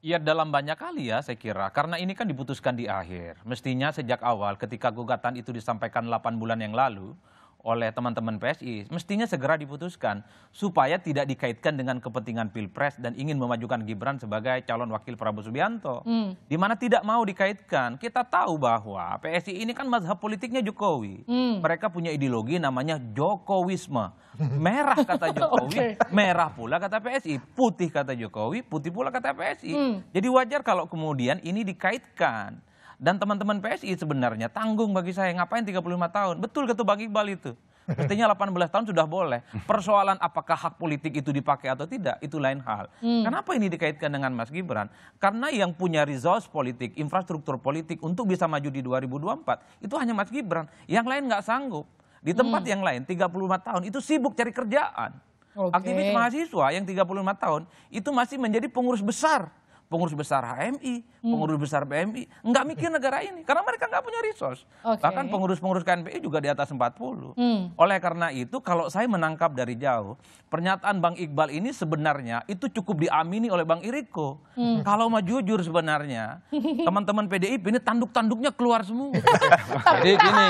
Ya dalam banyak kali ya saya kira, karena ini kan diputuskan di akhir. Mestinya sejak awal ketika gugatan itu disampaikan 8 bulan yang lalu oleh teman-teman PSI, mestinya segera diputuskan supaya tidak dikaitkan dengan kepentingan Pilpres dan ingin memajukan Gibran sebagai calon wakil Prabowo Subianto. Di mana tidak mau dikaitkan. Kita tahu bahwa PSI ini kan mazhab politiknya Jokowi. Mereka punya ideologi namanya Jokowisme. Merah kata Jokowi, merah pula kata PSI, putih kata Jokowi, putih pula kata PSI. Jadi wajar kalau kemudian ini dikaitkan. Dan teman-teman PSI sebenarnya tanggung bagi saya, ngapain 35 tahun? Betul kata Bang Iqbal itu. Mestinya 18 tahun sudah boleh. Persoalan apakah hak politik itu dipakai atau tidak, itu lain hal. Kenapa ini dikaitkan dengan Mas Gibran? Karena yang punya resource politik, infrastruktur politik untuk bisa maju di 2024, itu hanya Mas Gibran. Yang lain nggak sanggup. Di tempat yang lain 35 tahun itu sibuk cari kerjaan. Aktivis mahasiswa yang 35 tahun itu masih menjadi pengurus besar HMI, pengurus besar PMI, nggak mikir negara ini, karena mereka nggak punya resource. Bahkan pengurus-pengurus KNPI juga di atas 40. Oleh karena itu, kalau saya menangkap dari jauh, pernyataan Bang Iqbal ini sebenarnya itu cukup diamini oleh Bang Iriko. Kalau mau jujur sebenarnya, teman-teman PDIP ini tanduk-tanduknya keluar semua. Jadi gini,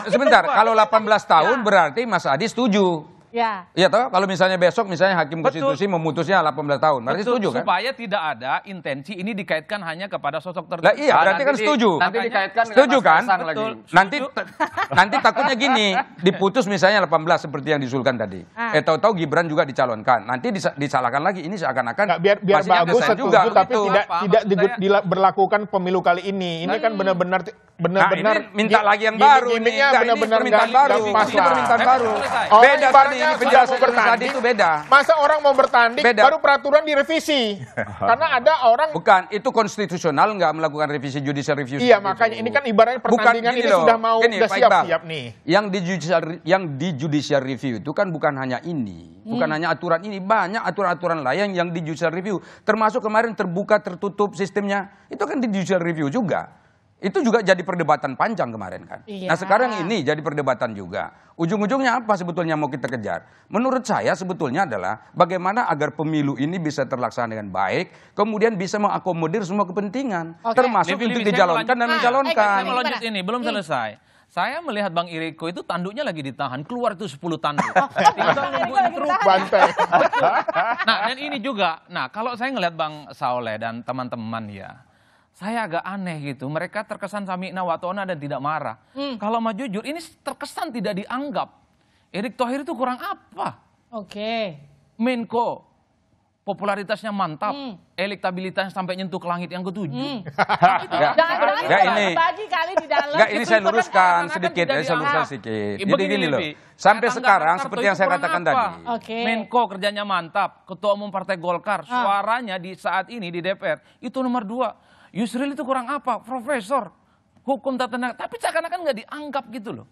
sebentar, kalau 18 tahun berarti Mas Adi setuju. Ya. Iya toh, kalau misalnya besok misalnya Hakim Konstitusi memutusnya 18 tahun, berarti setuju kan? Supaya tidak ada intensi ini dikaitkan hanya kepada sosok tertentu. Lah iya, berarti kan setuju. Nanti dikaitkan setuju kan? lagi. Nanti takutnya gini, diputus misalnya 18 seperti yang diusulkan tadi. Tahu-tahu Gibran juga dicalonkan. Nanti disalahkan lagi, ini seakan-akan biar bagus setuju juga, tapi gitu. tidak berlakukan pemilu kali ini. Ini kan benar-benar ini minta lagi yang baru nih. Benar-benar permintaan baru. Ini permintaan baru. Beda tadi ini penjelasan tadi itu beda. Masa orang mau bertanding baru peraturan direvisi. Karena ada orang bukan, itu konstitusional nggak melakukan revisi judicial review. Iya, makanya ini kan ibaratnya pertandingan ini sudah mau sudah siap-siap nih. Yang di judicial review itu kan bukan hanya ini. Bukan hanya aturan ini, banyak aturan-aturan lain yang di judicial review. Termasuk kemarin terbuka tertutup sistemnya. Itu kan di judicial review juga. Itu juga jadi perdebatan panjang kemarin kan. Nah sekarang ini jadi perdebatan juga. Ujung-ujungnya apa sebetulnya mau kita kejar? Menurut saya sebetulnya adalah bagaimana agar pemilu ini bisa terlaksana dengan baik, kemudian bisa mengakomodir semua kepentingan, termasuk untuk dijalankan dan mencalonkan. Saya lanjut ini, belum selesai. Saya melihat Bang Iriko itu tanduknya lagi ditahan, keluar itu 10 tanduk. Tinggal nungguin truk. Nah dan ini juga, kalau saya ngelihat Bang Saoleh dan teman-teman ya, saya agak aneh gitu, mereka terkesan sami'na wa ta'na dan tidak marah. Kalau mau jujur, ini terkesan tidak dianggap. Erick Thohir itu kurang apa? Menko, popularitasnya mantap, elektabilitasnya sampai nyentuh ke langit yang ketujuh. Ini saya luruskan sedikit, Jadi gini loh, sampai sekarang seperti yang saya katakan tadi. Menko kerjanya mantap, Ketua Umum Partai Golkar, suaranya di saat ini di DPR, itu nomor 2. Yusril itu kurang apa? Profesor, hukum tata negara. Tapi seakan-akan nggak dianggap gitu loh.